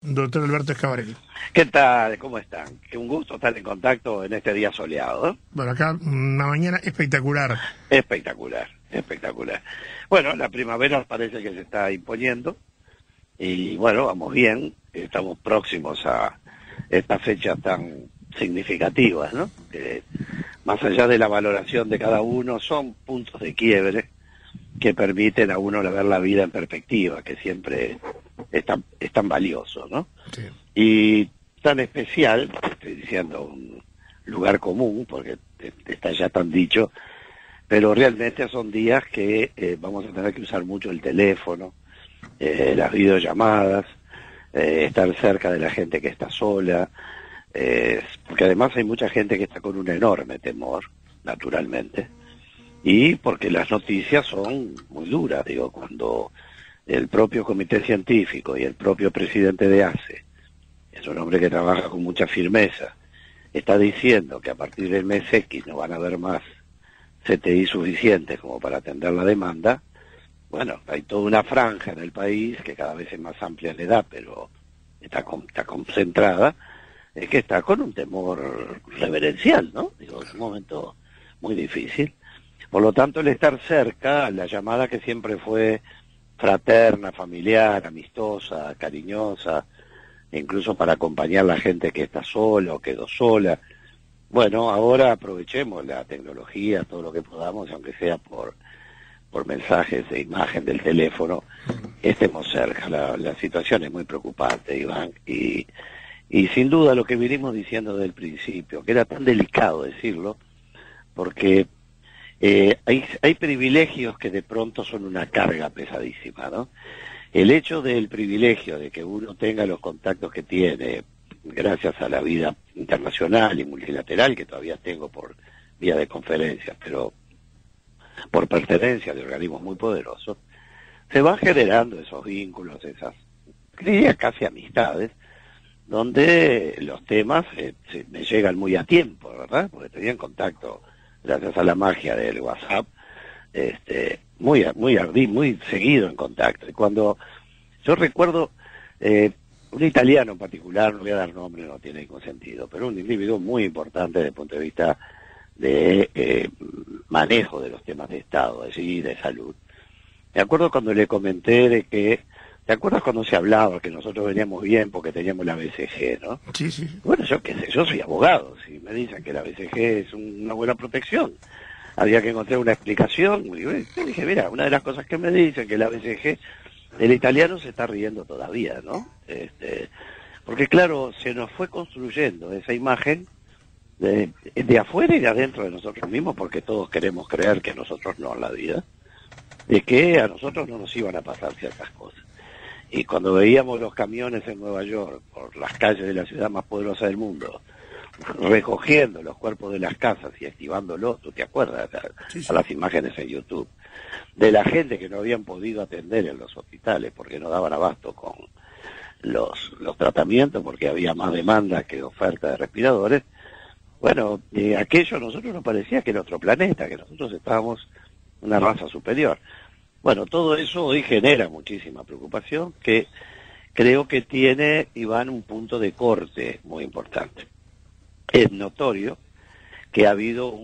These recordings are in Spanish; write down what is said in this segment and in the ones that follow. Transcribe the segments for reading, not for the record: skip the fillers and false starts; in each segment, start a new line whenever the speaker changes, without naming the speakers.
Doctor Alberto Escabarelli.
¿Qué tal? ¿Cómo están? Qué un gusto estar en contacto en este día soleado, ¿eh?
Bueno, acá una mañana espectacular.
Espectacular, espectacular. Bueno, la primavera parece que se está imponiendo y bueno, vamos bien. Estamos próximos a estas fechas tan significativas, ¿no? Que más allá de la valoración de cada uno, son puntos de quiebre que permiten a uno ver la vida en perspectiva, que siempre es tan valioso, ¿no?
Sí.
Y tan especial, estoy diciendo un lugar común, porque está ya tan dicho, pero realmente son días que vamos a tener que usar mucho el teléfono, las videollamadas, estar cerca de la gente que está sola, porque además hay mucha gente que está con un enorme temor, naturalmente, y porque las noticias son muy duras, digo, cuando el propio comité científico y el propio presidente de ACE, es un hombre que trabaja con mucha firmeza, está diciendo que a partir del mes X no van a haber más CTI suficientes como para atender la demanda. Bueno, hay toda una franja en el país que cada vez es más amplia en edad, pero está concentrada, que está con un temor reverencial, ¿no? Digo, es un momento muy difícil. Por lo tanto, el estar cerca, la llamada que siempre fue fraterna, familiar, amistosa, cariñosa, incluso para acompañar a la gente que está sola o quedó sola. Bueno, ahora aprovechemos la tecnología, todo lo que podamos, aunque sea por mensajes de imagen del teléfono, estemos cerca. La situación es muy preocupante, Iván, y sin duda lo que vinimos diciendo desde el principio, que era tan delicado decirlo, porque hay privilegios que de pronto son una carga pesadísima, ¿no? El hecho del privilegio de que uno tenga los contactos que tiene, gracias a la vida internacional y multilateral que todavía tengo por vía de conferencias, pero por pertenencia de organismos muy poderosos, se van generando esos vínculos, esas, diría casi amistades, donde los temas me llegan muy a tiempo, ¿verdad? Porque tenía en contacto, gracias a la magia del WhatsApp, muy seguido en contacto. Y cuando yo recuerdo un italiano en particular, no voy a dar nombre, no tiene ningún sentido, pero un individuo muy importante desde el punto de vista de manejo de los temas de Estado, así, de salud. Me acuerdo cuando le comenté de que, ¿te acuerdas cuando se hablaba que nosotros veníamos bien porque teníamos la BCG, no?
Sí, sí.
Bueno, yo qué sé, yo soy abogado, si me dicen que la BCG es una buena protección, había que encontrar una explicación. Y yo dije, mira, una de las cosas que me dicen que la BCG, el italiano se está riendo todavía, ¿no? Porque claro, se nos fue construyendo esa imagen de afuera y de adentro de nosotros mismos, porque todos queremos creer que nosotros no en la vida, de que a nosotros no nos iban a pasar ciertas cosas. Y cuando veíamos los camiones en Nueva York, por las calles de la ciudad más poderosa del mundo, recogiendo los cuerpos de las casas y activándolos, ¿tú te acuerdas?
Sí.
A las imágenes en YouTube, de la gente que no habían podido atender en los hospitales porque no daban abasto con los tratamientos, porque había más demanda que oferta de respiradores. Bueno, aquello a nosotros nos parecía que era otro planeta, que nosotros estábamos una raza superior. Bueno, todo eso hoy genera muchísima preocupación, que creo que tiene, Iván, un punto de corte muy importante. Es notorio que ha habido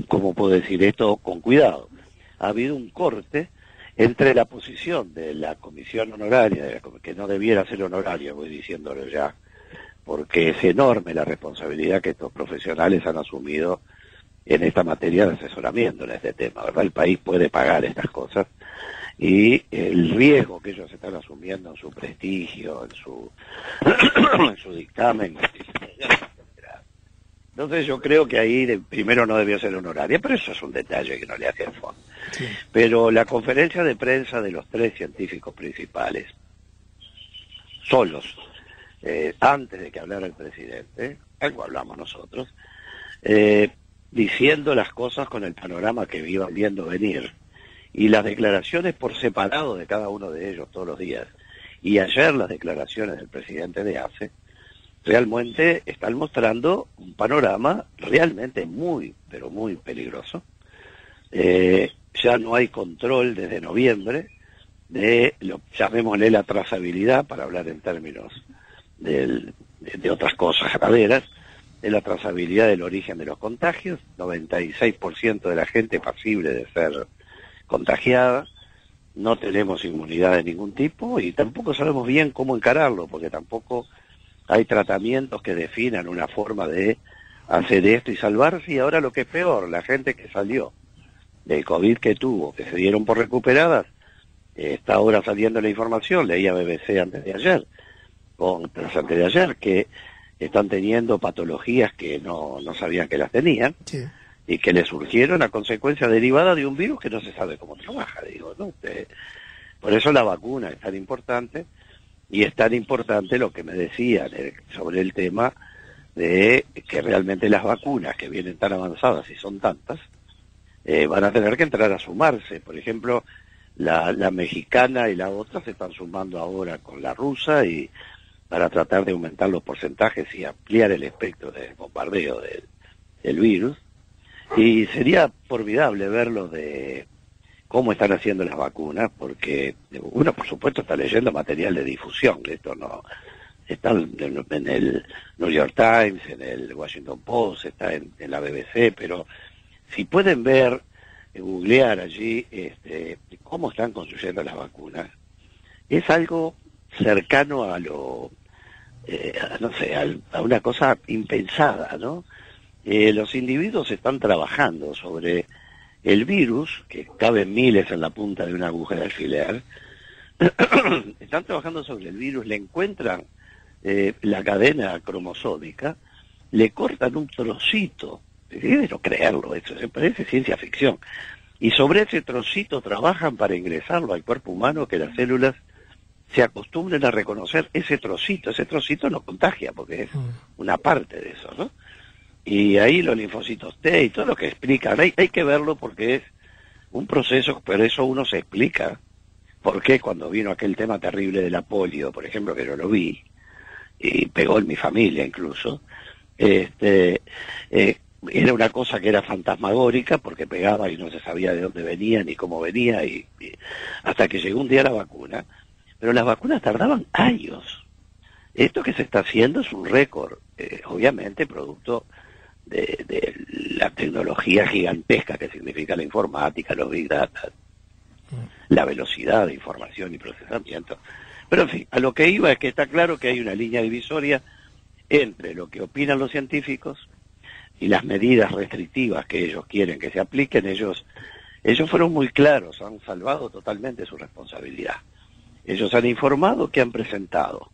¿cómo puedo decir esto con cuidado? Ha habido un corte entre la posición de la comisión honoraria, que no debiera ser honoraria, voy diciéndolo ya, porque es enorme la responsabilidad que estos profesionales han asumido en esta materia de asesoramiento en este tema, ¿verdad? El país puede pagar estas cosas y el riesgo que ellos están asumiendo en su prestigio, en su dictamen. Entonces yo creo que ahí primero no debió ser honoraria, pero eso es un detalle que no le hace al fondo.
Sí.
Pero la conferencia de prensa de los tres científicos principales, solos, antes de que hablara el presidente, algo hablamos nosotros, diciendo las cosas con el panorama que iban viendo venir, y las declaraciones por separado de cada uno de ellos todos los días, y ayer las declaraciones del presidente de ACE, realmente están mostrando un panorama realmente muy, pero muy peligroso. Ya no hay control desde noviembre, de, llamémosle la trazabilidad, para hablar en términos de otras cosas gradaderas, de la trazabilidad del origen de los contagios. 96% de la gente pasible de ser contagiada. No tenemos inmunidad de ningún tipo y tampoco sabemos bien cómo encararlo, porque tampoco hay tratamientos que definan una forma de hacer esto y salvarse. Y ahora lo que es peor, la gente que salió del COVID que tuvo, que se dieron por recuperadas, está ahora saliendo la información, leía BBC antes de ayer, que están teniendo patologías que no sabían que las tenían,
Sí.
y que le surgieron a consecuencia derivada de un virus que no se sabe cómo trabaja, digo, ¿no? Por eso la vacuna es tan importante, y es tan importante lo que me decían sobre el tema de que realmente las vacunas que vienen tan avanzadas y son tantas, van a tener que entrar a sumarse. Por ejemplo, la mexicana y la otra se están sumando ahora con la rusa, y para tratar de aumentar los porcentajes y ampliar el espectro del bombardeo del virus. Y sería formidable verlo de cómo están haciendo las vacunas, porque uno, por supuesto, está leyendo material de difusión. Esto no está en el New York Times, en el Washington Post, está en la BBC, pero si pueden ver, googlear allí cómo están construyendo las vacunas, es algo cercano a lo, no sé, a una cosa impensada, ¿no? Los individuos están trabajando sobre el virus, que caben miles en la punta de una aguja de alfiler. Están trabajando sobre el virus, le encuentran la cadena cromosómica, le cortan un trocito, debe no creerlo, eso se parece ciencia ficción, y sobre ese trocito trabajan para ingresarlo al cuerpo humano, que las células se acostumbren a reconocer ese trocito no contagia, porque es una parte de eso, ¿no? Y ahí los linfocitos T y todo lo que explican, hay que verlo, porque es un proceso, pero eso uno se explica por qué cuando vino aquel tema terrible de la polio, por ejemplo, que yo lo vi, y pegó en mi familia incluso, era una cosa que era fantasmagórica, porque pegaba y no se sabía de dónde venía ni cómo venía, y hasta que llegó un día la vacuna. Pero las vacunas tardaban años. Esto que se está haciendo es un récord, obviamente producto de la tecnología gigantesca que significa la informática, los big data, la velocidad de información y procesamiento. Pero en fin, a lo que iba es que está claro que hay una línea divisoria entre lo que opinan los científicos y las medidas restrictivas que ellos quieren que se apliquen. Ellos fueron muy claros, han salvado totalmente su responsabilidad. Ellos han informado que han presentado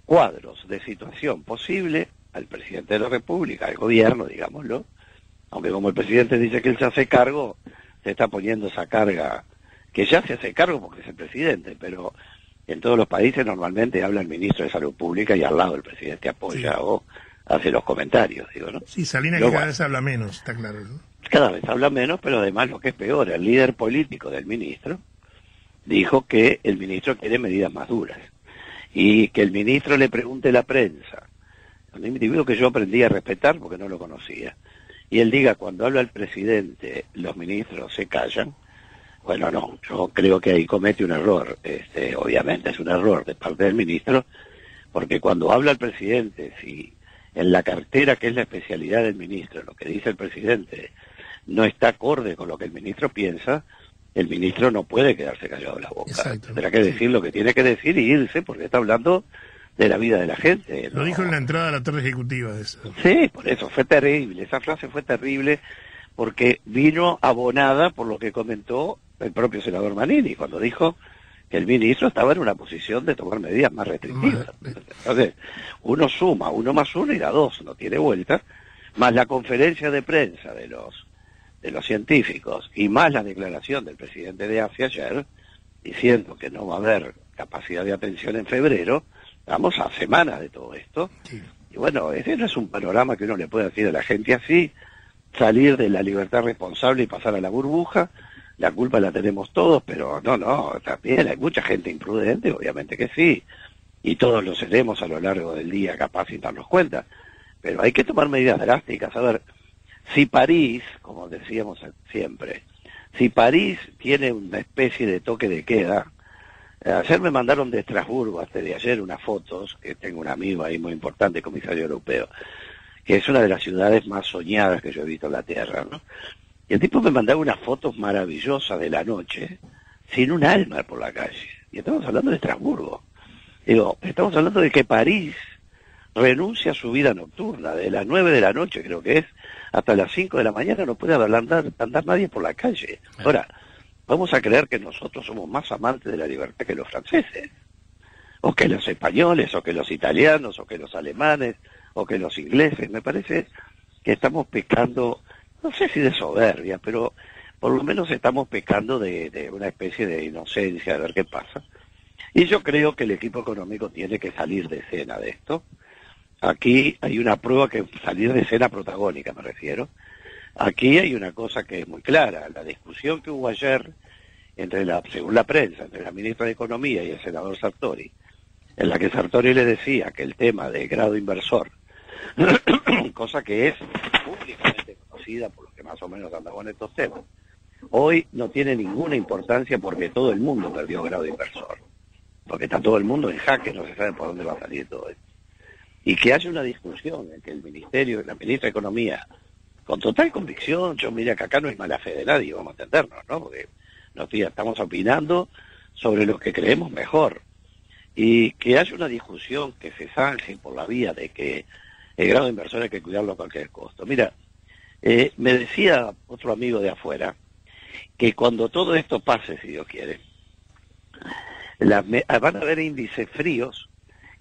cuadros de situación posible al presidente de la República, al gobierno, digámoslo, aunque como el presidente dice que él se hace cargo, se está poniendo esa carga, que ya se hace cargo porque es el presidente, pero en todos los países normalmente habla el ministro de Salud Pública y al lado el presidente apoya, sí, o hace los comentarios, digo, ¿no?
Sí, Salinas, que cada vez habla menos, está claro, ¿no?
Cada vez habla menos, pero además lo que es peor, el líder político del ministro dijo que el ministro quiere medidas más duras, y que el ministro le pregunte a la prensa, un individuo que yo aprendí a respetar porque no lo conocía, y él diga, cuando habla el presidente, los ministros se callan. Bueno, no, yo creo que ahí comete un error, obviamente es un error de parte del ministro, porque cuando habla el presidente, si en la cartera, que es la especialidad del ministro, lo que dice el presidente no está acorde con lo que el ministro piensa, el ministro no puede quedarse callado la boca. Exacto. Tendrá que decir lo que tiene que decir y irse, porque está hablando de la vida de la gente.
Lo dijo en la entrada a la torre ejecutiva de eso.
Sí, por eso, fue terrible, esa frase fue terrible, porque vino abonada por lo que comentó el propio senador Manini, cuando dijo que el ministro estaba en una posición de tomar medidas más restrictivas. Entonces, uno suma, 1 más 1 y da 2, no tiene vuelta, más la conferencia de prensa de los científicos, y más la declaración del presidente de Asia ayer, diciendo que no va a haber capacidad de atención en febrero. Vamos a semanas de todo esto. Sí. Y bueno, ese no es un panorama que uno le puede decir a la gente así, salir de la libertad responsable y pasar a la burbuja. La culpa la tenemos todos, pero no, también hay mucha gente imprudente, obviamente que sí, y todos lo seremos a lo largo del día, capaz sin darnos cuenta, pero hay que tomar medidas drásticas. A ver, si París, como decíamos siempre, si París tiene una especie de toque de queda, Ayer me mandaron de Estrasburgo, hasta de ayer, unas fotos, que tengo un amigo ahí muy importante, comisario europeo, que es una de las ciudades más soñadas que yo he visto en la Tierra, ¿no? Y el tipo me mandaba unas fotos maravillosas de la noche, sin un alma por la calle. Y estamos hablando de Estrasburgo. Digo, estamos hablando de que París renuncia a su vida nocturna, de las 9 de la noche creo que es, hasta las 5 de la mañana no puede andar nadie por la calle. Ahora, vamos a creer que nosotros somos más amantes de la libertad que los franceses, o que los españoles, o que los italianos, o que los alemanes, o que los ingleses. Me parece que estamos pecando, no sé si de soberbia, pero por lo menos estamos pecando de una especie de inocencia, de ver qué pasa. Y yo creo que el equipo económico tiene que salir de escena de esto. Aquí hay una prueba que salir de escena protagónica, me refiero. Aquí hay una cosa que es muy clara. La discusión que hubo ayer, según la prensa, entre la ministra de Economía y el senador Sartori, en la que Sartori le decía que el tema del grado inversor, cosa que es públicamente conocida por los que más o menos andamos en estos temas, hoy no tiene ninguna importancia porque todo el mundo perdió grado inversor. Porque está todo el mundo en jaque, no se sabe por dónde va a salir todo esto. Y que haya una discusión en que el ministerio, la ministra de Economía, con total convicción, yo mira que acá no es mala fe de nadie, vamos a entendernos, ¿no? Porque estamos opinando sobre lo que creemos mejor. Y que haya una discusión que se zanje por la vía de que el grado de inversión hay que cuidarlo a cualquier costo. Mira, me decía otro amigo de afuera que cuando todo esto pase, si Dios quiere, van a haber índices fríos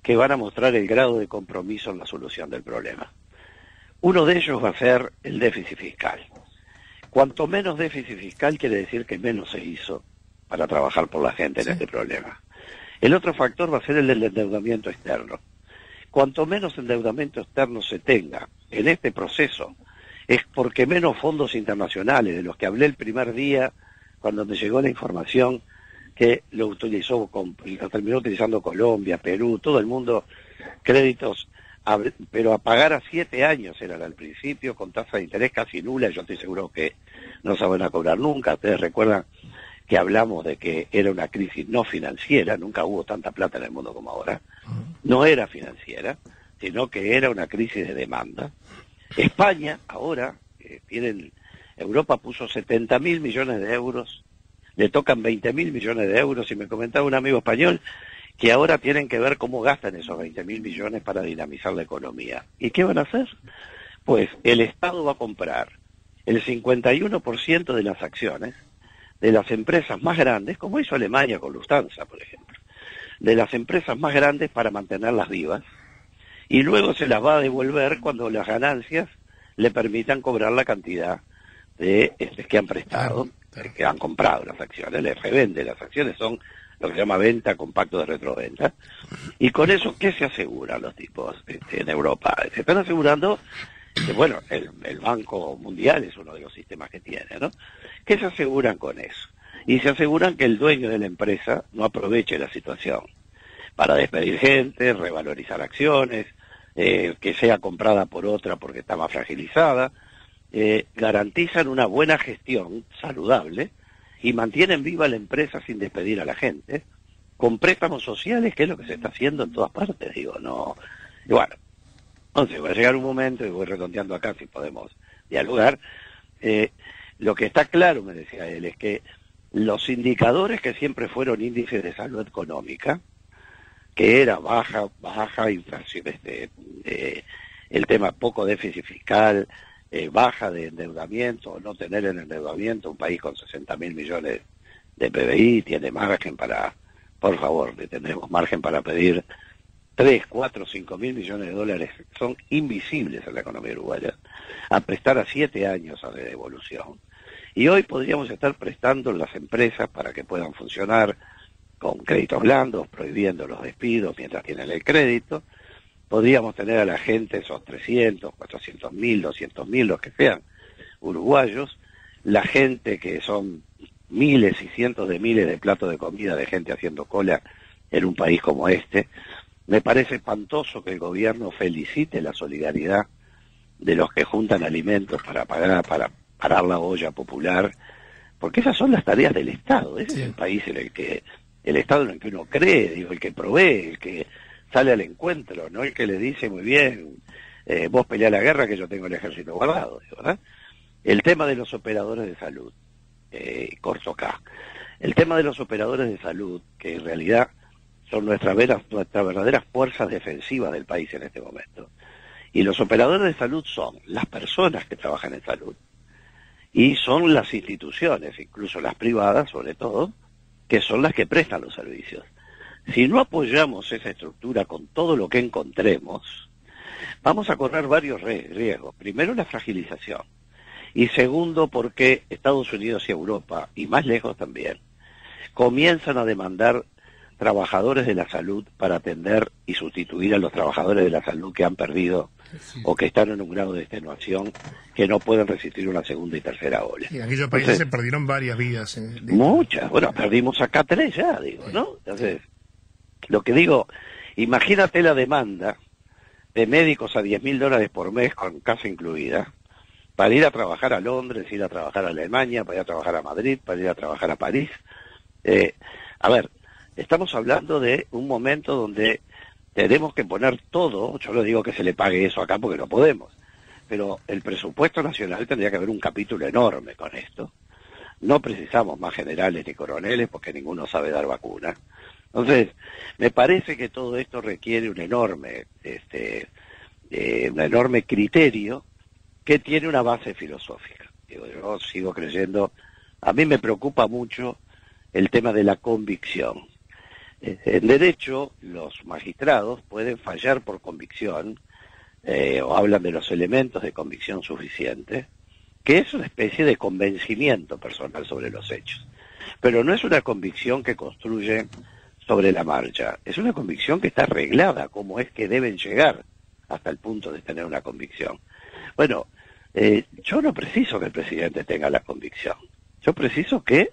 que van a mostrar el grado de compromiso en la solución del problema. Uno de ellos va a ser el déficit fiscal. Cuanto menos déficit fiscal quiere decir que menos se hizo para trabajar por la gente en este problema. El otro factor va a ser el del endeudamiento externo. Cuanto menos endeudamiento externo se tenga en este proceso, es porque menos fondos internacionales, de los que hablé el primer día cuando me llegó la información que lo terminó utilizando Colombia, Perú, todo el mundo, créditos, pero a pagar a 7 años eran al principio, con tasa de interés casi nula. Yo estoy seguro que no se van a cobrar nunca. Ustedes recuerdan que hablamos de que era una crisis no financiera, nunca hubo tanta plata en el mundo como ahora. No era financiera, sino que era una crisis de demanda. España, ahora, Europa puso 70.000 millones de euros, le tocan 20.000 millones de euros, y me comentaba un amigo español que ahora tienen que ver cómo gastan esos 20.000 millones para dinamizar la economía. ¿Y qué van a hacer? Pues el Estado va a comprar el 51% de las acciones de las empresas más grandes, como hizo Alemania con Lufthansa, por ejemplo, de las empresas más grandes para mantenerlas vivas, y luego se las va a devolver cuando las ganancias le permitan cobrar la cantidad de que han prestado, que han comprado las acciones, les revende. Las acciones son lo que se llama venta con pacto de retroventa. Y con eso, ¿qué se aseguran los tipos en Europa? Se están asegurando que, bueno, el Banco Mundial es uno de los sistemas que tiene, ¿no? ¿Qué se aseguran con eso? Y se aseguran que el dueño de la empresa no aproveche la situación para despedir gente, revalorizar acciones, que sea comprada por otra porque está más fragilizada. Garantizan una buena gestión saludable y mantienen viva la empresa sin despedir a la gente, con préstamos sociales, que es lo que se está haciendo en todas partes, digo, no. Y bueno, entonces va a llegar un momento, y voy redondeando acá si podemos dialogar, lo que está claro, me decía él, es que los indicadores que siempre fueron índices de salud económica, que era baja inflación, el tema poco déficit fiscal, baja de endeudamiento, no tener el endeudamiento, un país con 60.000 millones de PBI tiene margen para, por favor, tenemos margen para pedir 3, 4, 5.000 millones de dólares, son invisibles en la economía uruguaya, a prestar a 7 años de devolución. Y hoy podríamos estar prestando las empresas para que puedan funcionar con créditos blandos, prohibiendo los despidos mientras tienen el crédito. Podríamos tener a la gente, esos 300, 400.000, 200.000, los que sean, uruguayos, la gente que son miles y cientos de miles de platos de comida de gente haciendo cola en un país como este. Me parece espantoso que el gobierno felicite la solidaridad de los que juntan alimentos para parar la olla popular, porque esas son las tareas del Estado. Ese es el país en el que el Estado en el que uno cree, digo, el que provee, el que sale al encuentro, no el que le dice muy bien, vos peleá la guerra que yo tengo el ejército guardado, digo, ¿verdad? El tema de los operadores de salud, corto acá. El tema de los operadores de salud, que en realidad son nuestras verdaderas fuerzas defensivas del país en este momento. Y los operadores de salud son las personas que trabajan en salud. Y son las instituciones, incluso las privadas sobre todo, que son las que prestan los servicios. Si no apoyamos esa estructura con todo lo que encontremos, vamos a correr varios riesgos. Primero, la fragilización. Y segundo, porque Estados Unidos y Europa, y más lejos también, comienzan a demandar trabajadores de la salud para atender y sustituir a los trabajadores de la salud que han perdido o que están en un grado de extenuación que no pueden resistir una segunda y tercera ola.
Y en aquellos países se perdieron varias vidas.
Muchas. Bueno, perdimos acá 3 ya, digo, ¿no? Entonces, lo que digo, imagínate la demanda de médicos a $10.000 por mes con casa incluida, para ir a trabajar a Londres, ir a trabajar a Alemania, para ir a trabajar a Madrid, para ir a trabajar a París. A ver, estamos hablando de un momento donde tenemos que poner todo, yo no digo que se le pague eso acá porque no podemos, pero el presupuesto nacional tendría que haber un capítulo enorme con esto. No precisamos más generales ni coroneles porque ninguno sabe dar vacuna. Entonces, me parece que todo esto requiere un enorme criterio que tiene una base filosófica. Digo, yo sigo creyendo, a mí me preocupa mucho el tema de la convicción. En derecho, los magistrados pueden fallar por convicción, o hablan de los elementos de convicción suficiente, que es una especie de convencimiento personal sobre los hechos. Pero no es una convicción que construye sobre la marcha, es una convicción que está arreglada, como es que deben llegar hasta el punto de tener una convicción. Bueno, yo no preciso que el presidente tenga la convicción, yo preciso que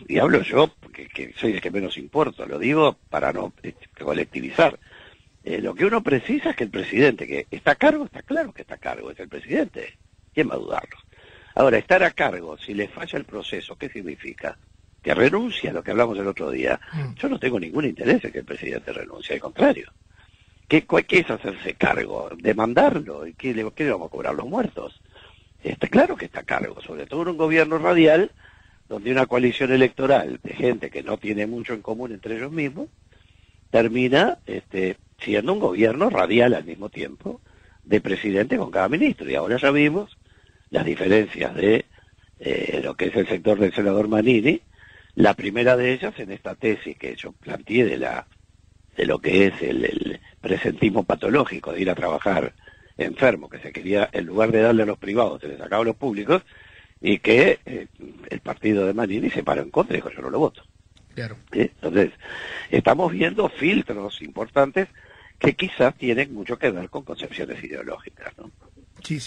y hablo yo, que soy el que menos importa, lo digo para no colectivizar. Lo que uno precisa es que el presidente que está a cargo, está claro que está a cargo, es el presidente. ¿Quién va a dudarlo? Ahora, estar a cargo, si le falla el proceso, ¿qué significa? Que renuncia a lo que hablamos el otro día. Yo no tengo ningún interés en que el presidente renuncie, al contrario. ¿Qué es hacerse cargo? ¿Demandarlo? ¿Y qué le vamos a cobrar los muertos? Está claro que está a cargo, sobre todo en un gobierno radial, donde una coalición electoral de gente que no tiene mucho en común entre ellos mismos, termina siendo un gobierno radial al mismo tiempo, de presidente con cada ministro. Y ahora ya vimos las diferencias de lo que es el sector del senador Manini, la primera de ellas en esta tesis que yo planteé de lo que es el presentismo patológico de ir a trabajar enfermo, que se quería, en lugar de darle a los privados, se le sacaba a los públicos, y que el partido de Manini se paró en contra y dijo, yo no lo voto.
Claro.
Entonces, estamos viendo filtros importantes que quizás tienen mucho que ver con concepciones ideológicas, ¿no?
Sí.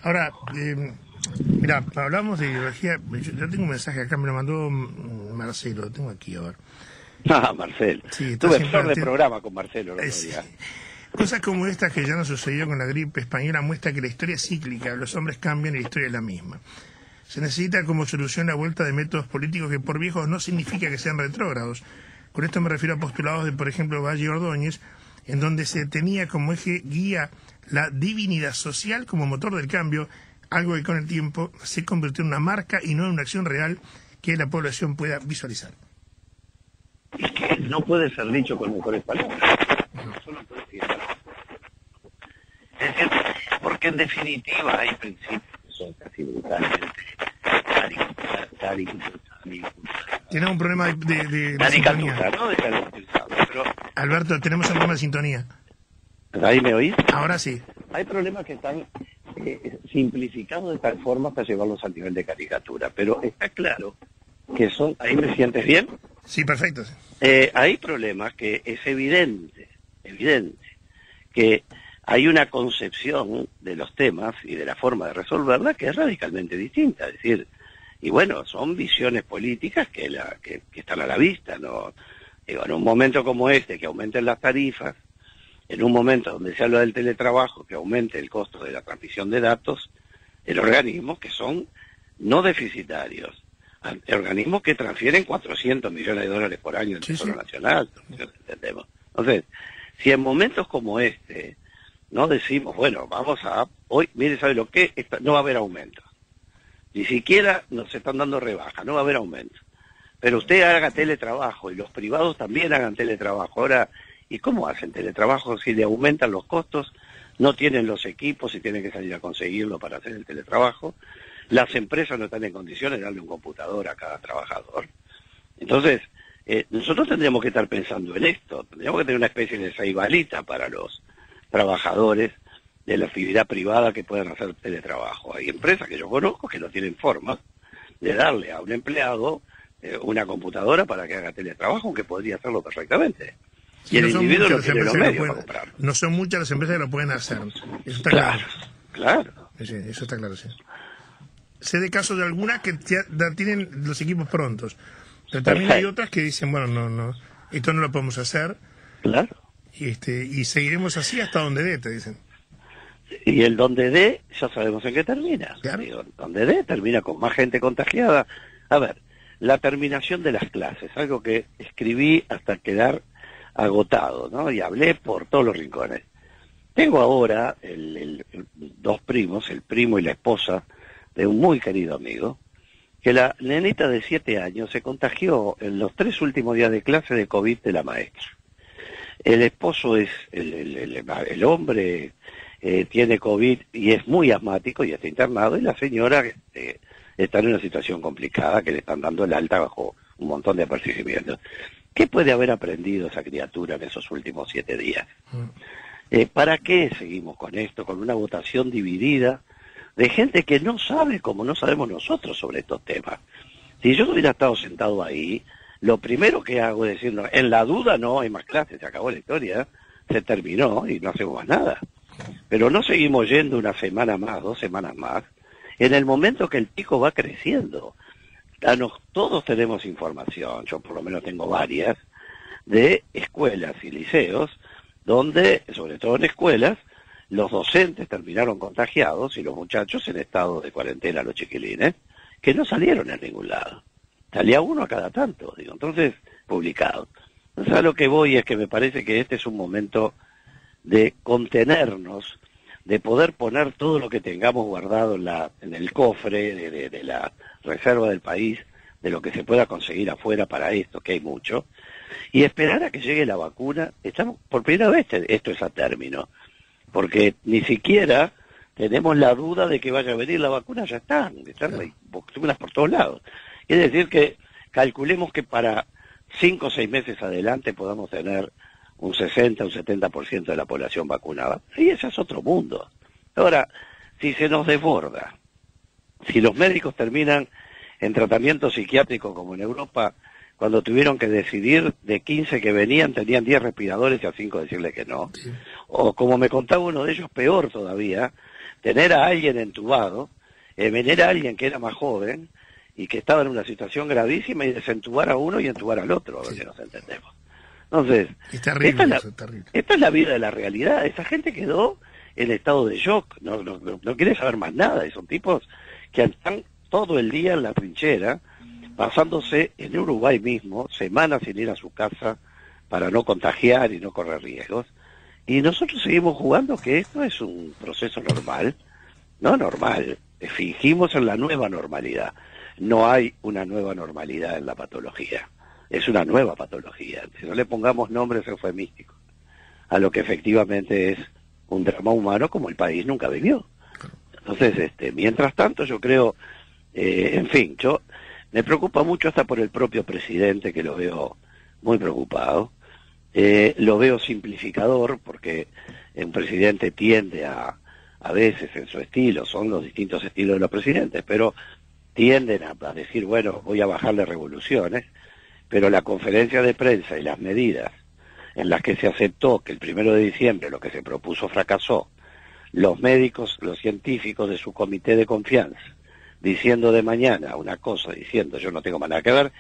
Ahora, mira, hablamos de ideología, yo tengo un mensaje acá, me lo mandó Marcelo, lo tengo aquí, a ver.
Marcelo.
Sí,
tuve flor de programa con Marcelo el otro día.
Cosas como estas que ya nos sucedió con la gripe española muestra que la historia es cíclica, los hombres cambian y la historia es la misma. Se necesita como solución la vuelta de métodos políticos que por viejos no significa que sean retrógrados. Con esto me refiero a postulados de, por ejemplo, Valle Ordóñez, en donde se tenía como eje guía la divinidad social como motor del cambio, algo que con el tiempo se convirtió en una marca y no en una acción real que la población pueda visualizar.
Es que no puede ser dicho con mejores palabras. Solo puede decir. Es decir, porque en definitiva hay principios que son casi brutalmente
Tenemos un problema de
sintonía. ¿No? Pero
Alberto, tenemos un problema de sintonía.
¿Ahí me oís?
Ahora sí.
Hay problemas que están simplificados de tal forma para llevarlos al nivel de caricatura, pero está claro que son... ¿Ahí me sientes bien?
Sí, perfecto.
Hay problemas que es evidente que hay una concepción de los temas y de la forma de resolverla que es radicalmente distinta. Es decir, y bueno, son visiones políticas que están a la vista, ¿no? Digo, en un momento como este, que aumenten las tarifas, en un momento donde se habla del teletrabajo, que aumente el costo de la transmisión de datos, en organismos que son no deficitarios, organismos que transfieren 400 millones de dólares por año al Tesoro Nacional, ¿entendemos? Entonces, si en momentos como este no decimos, bueno, hoy, mire, ¿sabe lo que? No va a haber aumento. Ni siquiera nos están dando rebaja, no va a haber aumento. Pero usted haga teletrabajo y los privados también hagan teletrabajo. Ahora, ¿y cómo hacen teletrabajo si le aumentan los costos? No tienen los equipos y tienen que salir a conseguirlo para hacer el teletrabajo. Las empresas no están en condiciones de darle un computador a cada trabajador. Entonces, nosotros tendríamos que estar pensando en esto. Tendríamos que tener una especie de ceibalita para los trabajadores de la actividad privada que puedan hacer teletrabajo. Hay empresas que yo conozco que no tienen forma de darle a un empleado una computadora para que haga teletrabajo, aunque podría hacerlo perfectamente.
Sí,
y el individuo no tiene los medios para comprar.
No son muchas las empresas que lo pueden hacer. Eso está
claro.
Sí, eso está claro, sí. Sé de casos de algunas que ya tienen los equipos prontos, pero también hay otras que dicen, bueno, no, esto no lo podemos hacer.
Claro.
Y seguiremos así hasta donde dé, te dicen.
Y el donde dé, ya sabemos en qué termina.
Claro.
Digo, donde dé, termina con más gente contagiada. A ver, la terminación de las clases, algo que escribí hasta quedar agotado, ¿no? Y hablé por todos los rincones. Tengo ahora dos primos, el primo y la esposa de un muy querido amigo, que la nenita de 7 años se contagió en los 3 últimos días de clase de COVID de la maestra. El esposo es, el hombre tiene COVID y es muy asmático y está internado, y la señora está en una situación complicada, que le están dando el alta bajo un montón de apercibimientos. ¿Qué puede haber aprendido esa criatura en esos últimos 7 días? ¿Para qué seguimos con esto, con una votación dividida de gente que no sabe como no sabemos nosotros sobre estos temas? Si yo hubiera estado sentado ahí, lo primero que hago es decir, no, en la duda no hay más clases, se acabó la historia, se terminó y no hacemos más nada. Pero no seguimos yendo una semana más, 2 semanas más, en el momento que el pico va creciendo. Todos tenemos información, yo por lo menos tengo varias, de escuelas y liceos, donde, sobre todo en escuelas, los docentes terminaron contagiados y los muchachos en estado de cuarentena, los chiquilines, que no salieron a ningún lado. Salía uno a cada tanto, digo, entonces, publicado. Entonces, a lo que voy es que me parece que este es un momento de contenernos, de poder poner todo lo que tengamos guardado en el cofre de la reserva del país, de lo que se pueda conseguir afuera para esto, que hay mucho, y esperar a que llegue la vacuna. Estamos, por primera vez esto es a término, porque ni siquiera tenemos la duda de que vaya a venir la vacuna, ya están vacunas por todos lados. Quiere decir que calculemos que para 5 o 6 meses adelante podamos tener un 60, un 70% de la población vacunada. Y ese es otro mundo. Ahora, si se nos desborda, si los médicos terminan en tratamiento psiquiátrico como en Europa, cuando tuvieron que decidir de 15 que venían, tenían 10 respiradores y a 5 decirle que no. Sí. O como me contaba uno de ellos, peor todavía, tener a alguien entubado, venir a alguien que era más joven y que estaba en una situación gravísima y desentubar a uno y entubar al otro, a ver si nos entendemos. Entonces,
es terrible,
esta es la vida de la realidad. Esa gente quedó en estado de shock, no quiere saber más nada, y son tipos que están todo el día en la trinchera, pasándose en Uruguay mismo, semanas sin ir a su casa para no contagiar y no correr riesgos, y nosotros seguimos jugando que esto es un proceso normal, no normal, fingimos en la nueva normalidad. No hay una nueva normalidad en la patología, es una nueva patología. Si no le pongamos nombres eufemísticos a lo que efectivamente es un drama humano como el país nunca vivió. Entonces, mientras tanto, yo creo, en fin, me preocupa mucho hasta por el propio presidente, que lo veo muy preocupado. Lo veo simplificador, porque un presidente tiende a veces en su estilo, son los distintos estilos de los presidentes, pero tienden a decir, bueno, voy a bajarle revoluciones, pero la conferencia de prensa y las medidas en las que se aceptó que el 1 de diciembre lo que se propuso fracasó, los médicos, los científicos de su comité de confianza, diciendo de mañana una cosa, diciendo yo no tengo más nada que ver,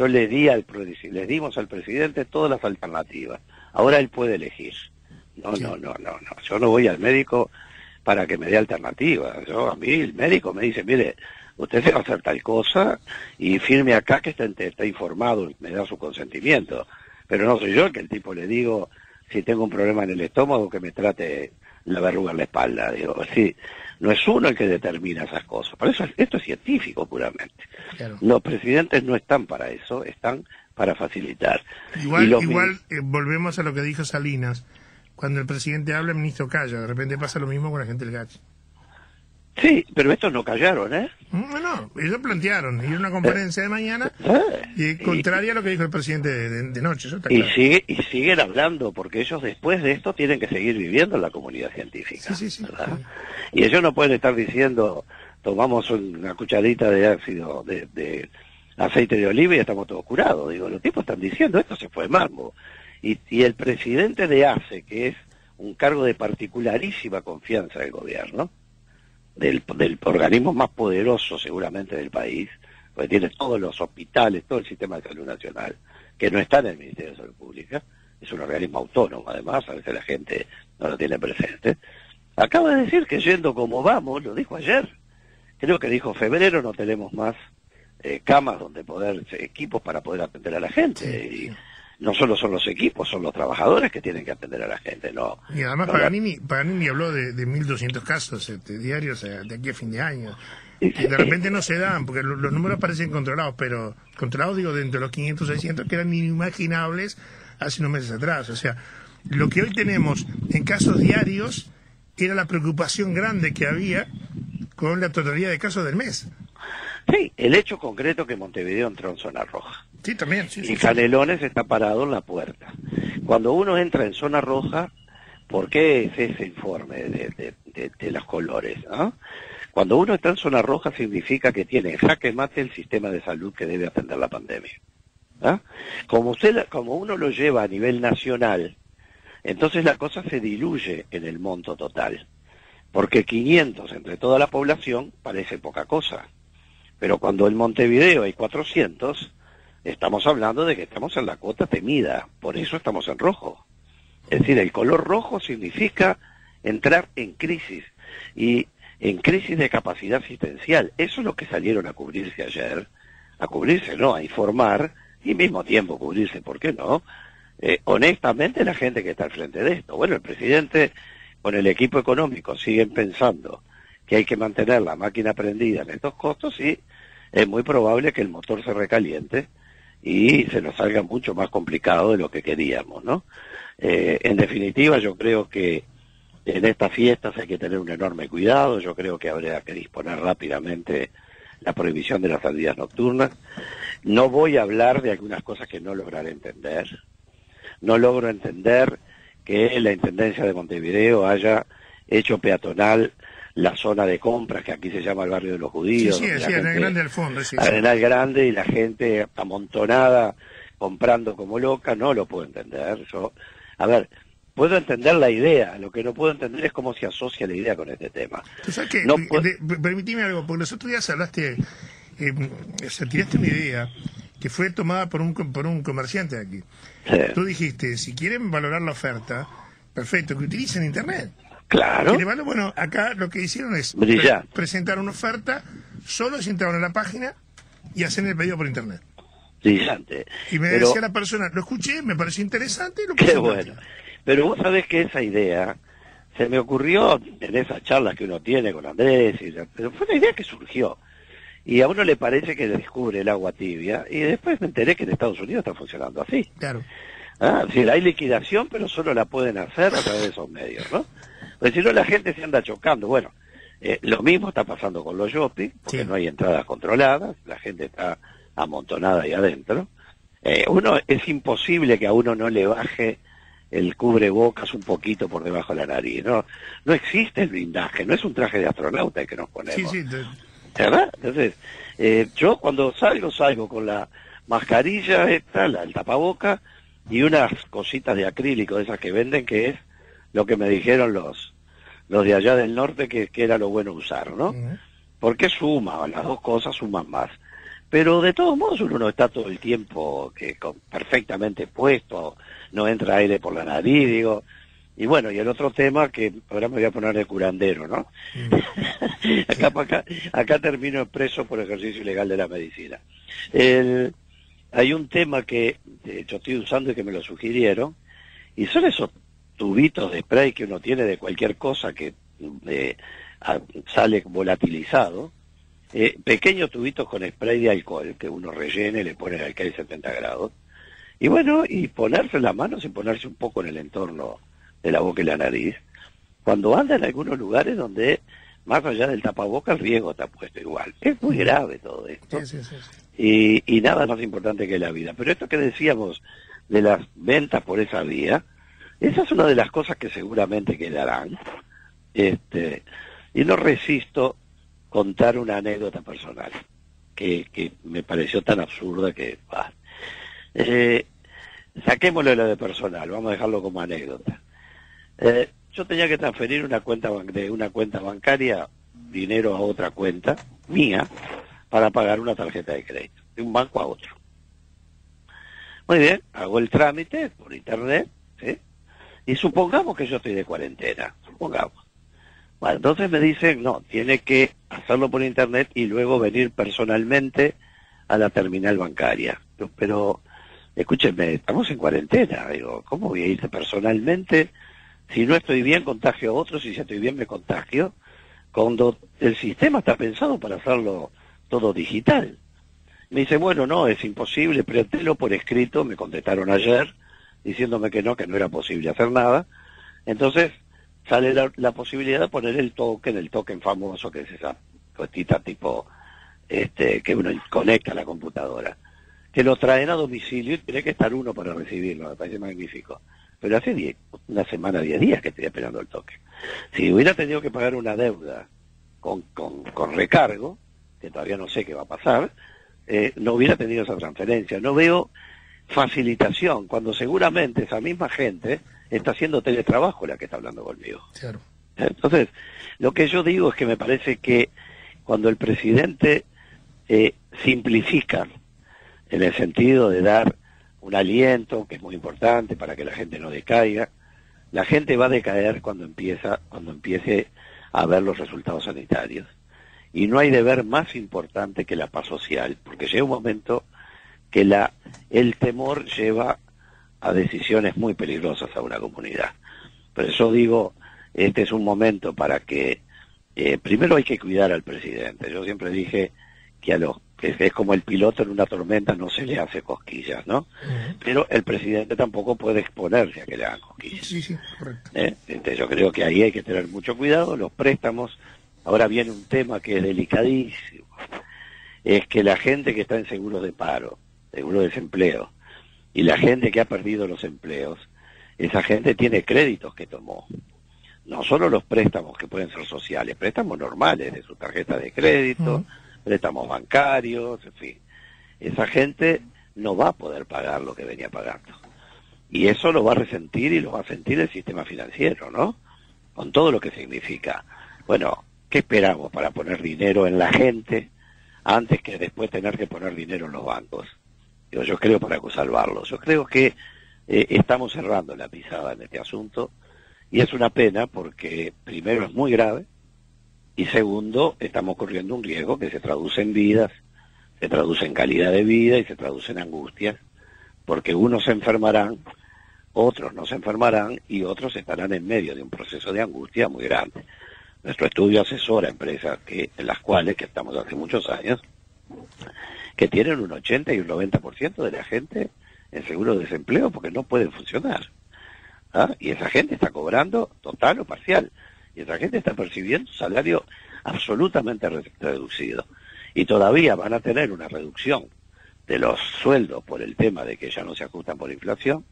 le dimos al presidente todas las alternativas, ahora él puede elegir. No, yo no voy al médico para que me dé alternativas. A mí el médico me dice, mire, usted se va a hacer tal cosa y firme acá que está informado, me da su consentimiento. Pero no soy yo el que el tipo le digo, si tengo un problema en el estómago, que me trate la verruga en la espalda. Digo, sí, no es uno el que determina esas cosas. Por eso esto es científico puramente.
Claro.
Los presidentes no están para eso, están para facilitar.
Igual volvemos a lo que dijo Salinas. Cuando el presidente habla, el ministro calla. De repente pasa lo mismo con la gente del GACH.
Sí, pero estos no callaron, ¿eh?
No, ellos plantearon ir a una conferencia de mañana contraria a lo que dijo el presidente de noche. Eso está claro.
Y siguen hablando, porque ellos después de esto tienen que seguir viviendo en la comunidad científica.
Sí.
Y ellos no pueden estar diciendo, tomamos una cucharadita de ácido, de aceite de oliva y estamos todos curados. Digo, los tipos están diciendo, esto se fue mambo. Y el presidente de ACE, que es un cargo de particularísima confianza del gobierno, del organismo más poderoso seguramente del país, porque tiene todos los hospitales, todo el sistema de salud nacional, que no está en el Ministerio de Salud Pública, es un organismo autónomo además, a veces la gente no lo tiene presente, acaba de decir que yendo como vamos, lo dijo ayer, creo que dijo febrero no tenemos más camas donde equipos para poder atender a la gente, y no solo son los equipos, son los trabajadores que tienen que atender a la gente, ¿no?
Y además Paganini habló de 1.200 casos diarios de aquí a fin de año. Y de repente no se dan, porque los números parecen controlados, pero controlados digo dentro de los 500, 600 que eran inimaginables hace unos meses atrás. O sea, lo que hoy tenemos en casos diarios era la preocupación grande que había con la totalidad de casos del mes.
Sí, el hecho concreto que Montevideo entró en zona roja.
Sí, también. Sí,
y Canelones está parado en la puerta. Cuando uno entra en zona roja, ¿por qué es ese informe de los colores? ¿No? Cuando uno está en zona roja significa que tiene en jaque mate el sistema de salud que debe atender la pandemia. ¿Ah? Como uno lo lleva a nivel nacional, entonces la cosa se diluye en el monto total. Porque 500 entre toda la población parece poca cosa. Pero cuando en Montevideo hay 400, estamos hablando de que estamos en la cuota temida, por eso estamos en rojo. Es decir, el color rojo significa entrar en crisis, y en crisis de capacidad asistencial. Eso es lo que salieron a cubrirse ayer, a informar, y al mismo tiempo cubrirse, ¿por qué no? Honestamente, la gente que está al frente de esto. Bueno, el presidente con el equipo económico siguen pensando que hay que mantener la máquina prendida en estos costos, y es muy probable que el motor se recaliente y se nos salga mucho más complicado de lo que queríamos, ¿no? En definitiva, yo creo que en estas fiestas hay que tener un enorme cuidado. Yo creo que habría que disponer rápidamente la prohibición de las salidas nocturnas. No voy a hablar de algunas cosas que no lograré entender. No logro entender que la Intendencia de Montevideo haya hecho peatonal la zona de compras, que aquí se llama el barrio de los judíos.
Sí, Arenal Grande al fondo. Sí,
Arenal Grande, y la gente amontonada comprando como loca. No lo puedo entender. Puedo entender la idea, lo que no puedo entender es cómo se asocia la idea con este tema.
¿Tú sabes qué? Permitime algo, porque los otros días hablaste, tiraste una idea que fue tomada por un comerciante de aquí.
Sí.
Tú dijiste, si quieren valorar la oferta, perfecto, que utilicen Internet.
Claro.
Bueno, acá lo que hicieron es presentar una oferta, solo si entraban a la página y hacen el pedido por Internet.
Brillante.
Y me decía la persona, lo escuché, me pareció interesante y lo puse.
Qué bueno. Pero vos sabés que esa idea se me ocurrió en esas charlas que uno tiene con Andrés, pero fue una idea que surgió. Y a uno le parece que descubre el agua tibia, y después me enteré que en Estados Unidos está funcionando así.
Claro.
Es decir, hay liquidación, pero solo la pueden hacer a través de esos medios, ¿no? Porque si no, la gente se anda chocando. Bueno, lo mismo está pasando con los shopping, porque no hay entradas controladas, la gente está amontonada ahí adentro. Es imposible que a uno no le baje el cubrebocas un poquito por debajo de la nariz. No existe el blindaje, no es un traje de astronauta el que nos ponemos. ¿Verdad? Entonces, yo cuando salgo con la mascarilla el tapaboca y unas cositas de acrílico de esas que venden, que es lo que me dijeron los de allá del norte que era lo bueno usar, ¿no? Porque suma, las dos cosas suman más. Pero de todos modos uno no está todo el tiempo perfectamente puesto, no entra aire por la nariz, Y bueno, y el otro tema que ahora me voy a poner de curandero, ¿no? Acá termino preso por ejercicio ilegal de la medicina. Hay un tema que yo estoy usando y que me lo sugirieron, y son esos tubitos de spray que uno tiene de cualquier cosa que sale volatilizado, pequeños tubitos con spray de alcohol que uno rellene, le pone el alcohol 70 grados, y bueno, y ponerse las manos y ponerse un poco en el entorno de la boca y la nariz, cuando anda en algunos lugares donde, más allá del tapaboca, el riesgo está puesto igual. Es muy grave todo esto.
Sí.
Y nada más importante que la vida. Pero esto que decíamos de las ventas por esa vía, esa es una de las cosas que seguramente quedarán. Y no resisto contar una anécdota personal, que me pareció tan absurda que... saquémosle lo de personal, vamos a dejarlo como anécdota. Yo tenía que transferir de una cuenta bancaria dinero a otra cuenta mía para pagar una tarjeta de crédito, de un banco a otro. Muy bien, hago el trámite por internet, ¿sí? Y supongamos que yo estoy de cuarentena, supongamos. Bueno, entonces me dicen, no, tiene que hacerlo por internet y luego venir personalmente a la terminal bancaria. Pero, escúchenme, estamos en cuarentena, digo, ¿cómo voy a ir personalmente? Si no estoy bien, contagio a otros, y si estoy bien, me contagio, cuando el sistema está pensado para hacerlo todo digital. Me dice, bueno, no, es imposible, préntelo por escrito, me contestaron ayer, diciéndome que no era posible hacer nada. Entonces, sale la posibilidad de poner el token famoso, que es esa cosita tipo, que uno conecta a la computadora. Que lo traen a domicilio y tiene que estar uno para recibirlo, me parece magnífico. Pero hace una semana, 10 días que estoy esperando el token. Si hubiera tenido que pagar una deuda con recargo, que todavía no sé qué va a pasar, no hubiera tenido esa transferencia. No veo facilitación, cuando seguramente esa misma gente está haciendo teletrabajo la que está hablando conmigo.
Claro.
Entonces, lo que yo digo es que me parece que cuando el presidente simplifica, en el sentido de dar un aliento, que es muy importante para que la gente no decaiga, la gente va a decaer cuando empiece a ver los resultados sanitarios. Y no hay deber más importante que la paz social, porque llega un momento que el temor lleva a decisiones muy peligrosas a una comunidad. Por eso digo, este es un momento para que, primero hay que cuidar al presidente. Yo siempre dije que es como el piloto en una tormenta, no se le hace cosquillas, ¿no? Pero el presidente tampoco puede exponerse a que le hagan cosquillas.
Sí, correcto.
Entonces yo creo que ahí hay que tener mucho cuidado. Los préstamos, ahora viene un tema que es delicadísimo, es que la gente que está en seguros de paro, seguro de desempleo, y la gente que ha perdido los empleos, esa gente tiene créditos que tomó. No solo los préstamos que pueden ser sociales, préstamos normales de su tarjeta de crédito, préstamos bancarios, en fin. Esa gente no va a poder pagar lo que venía pagando. Y eso lo va a resentir y lo va a sentir el sistema financiero, ¿no? Con todo lo que significa. Bueno, ¿qué esperamos para poner dinero en la gente antes que después tener que poner dinero en los bancos? Yo creo para salvarlos. Yo creo que estamos cerrando la pisada en este asunto y es una pena porque primero es muy grave y segundo estamos corriendo un riesgo que se traduce en vidas, se traduce en calidad de vida y se traduce en angustias, porque unos se enfermarán, otros no se enfermarán y otros estarán en medio de un proceso de angustia muy grande. Nuestro estudio asesora empresas en las cuales, que estamos hace muchos años, que tienen un 80 y un 90% de la gente en seguro de desempleo porque no pueden funcionar. Y esa gente está cobrando total o parcial. Y esa gente está percibiendo un salario absolutamente reducido. Y todavía van a tener una reducción de los sueldos por el tema de que ya no se ajustan por inflación.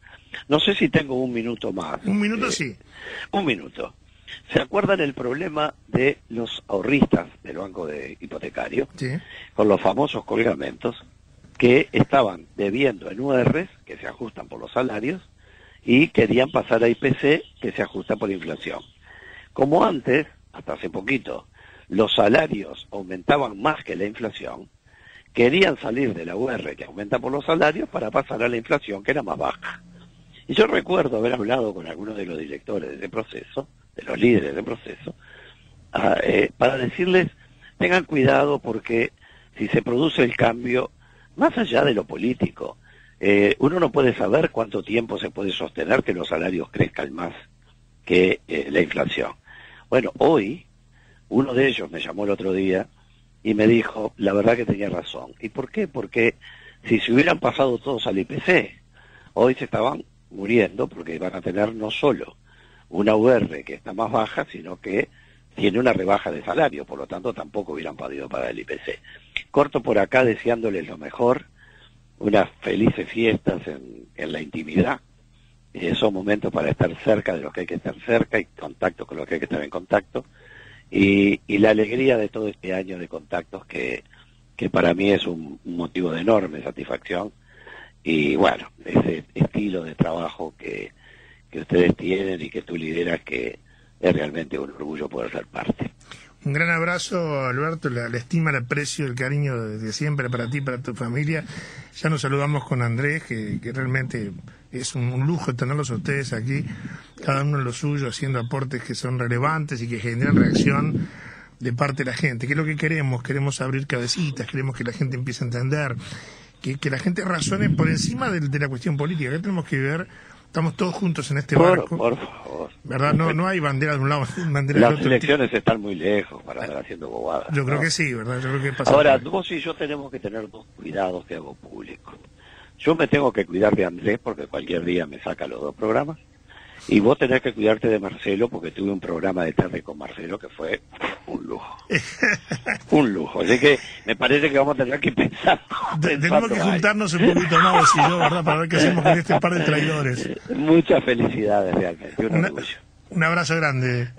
No sé si tengo un minuto más.
Un minuto sí.
Un minuto. ¿Se acuerdan el problema de los ahorristas del banco hipotecario?
Sí.
Con los famosos colgamentos que estaban debiendo en URs, que se ajustan por los salarios, y querían pasar a IPC, que se ajusta por inflación. Como antes, hasta hace poquito, los salarios aumentaban más que la inflación, querían salir de la UR, que aumenta por los salarios, para pasar a la inflación, que era más baja. Y yo recuerdo haber hablado con algunos de los directores de ese proceso, de los líderes de proceso, para decirles, tengan cuidado porque si se produce el cambio, más allá de lo político, uno no puede saber cuánto tiempo se puede sostener que los salarios crezcan más que la inflación. Bueno, hoy, uno de ellos me llamó el otro día y me dijo, la verdad que tenía razón. ¿Y por qué? Porque si se hubieran pasado todos al IPC, hoy se estaban muriendo porque van a tener no solo una UR que está más baja, sino que tiene una rebaja de salario, por lo tanto tampoco hubieran podido pagar el IPC. Corto por acá deseándoles lo mejor, unas felices fiestas en la intimidad. Son momentos para estar cerca de los que hay que estar cerca y contacto con los que hay que estar en contacto. Y la alegría de todo este año de contactos que para mí es un motivo de enorme satisfacción. Y bueno, ese estilo de trabajo que ustedes tienen y que tú lideras, que es realmente un orgullo poder ser parte.
Un gran abrazo, Alberto, la estima, el aprecio, el cariño de siempre para ti, para tu familia. Ya nos saludamos con Andrés, que realmente es un lujo tenerlos a ustedes aquí, cada uno en lo suyo, haciendo aportes que son relevantes y que generan reacción de parte de la gente. ¿Qué es lo que queremos? Queremos abrir cabecitas, queremos que la gente empiece a entender, que la gente razone por encima de la cuestión política. ¿Qué tenemos que ver? Estamos todos juntos en este barco.
Por favor.
¿Verdad? No hay bandera de un lado, bandera del otro.
Las elecciones están muy lejos para andar haciendo bobadas.
Yo creo que sí, ¿verdad? Yo creo que pasa.
Ahora, vos y yo tenemos que tener dos cuidados que hago público. Yo me tengo que cuidar de Andrés porque cualquier día me saca los dos programas. Y vos tenés que cuidarte de Marcelo porque tuve un programa de tarde con Marcelo que fue un lujo. Un lujo. Así que me parece que vamos a tener que pensar.
Tenemos que juntarnos un poquito más, vos y yo, ¿verdad? Para ver qué hacemos con este par de traidores.
Muchas felicidades realmente. Un orgullo.
Un abrazo grande.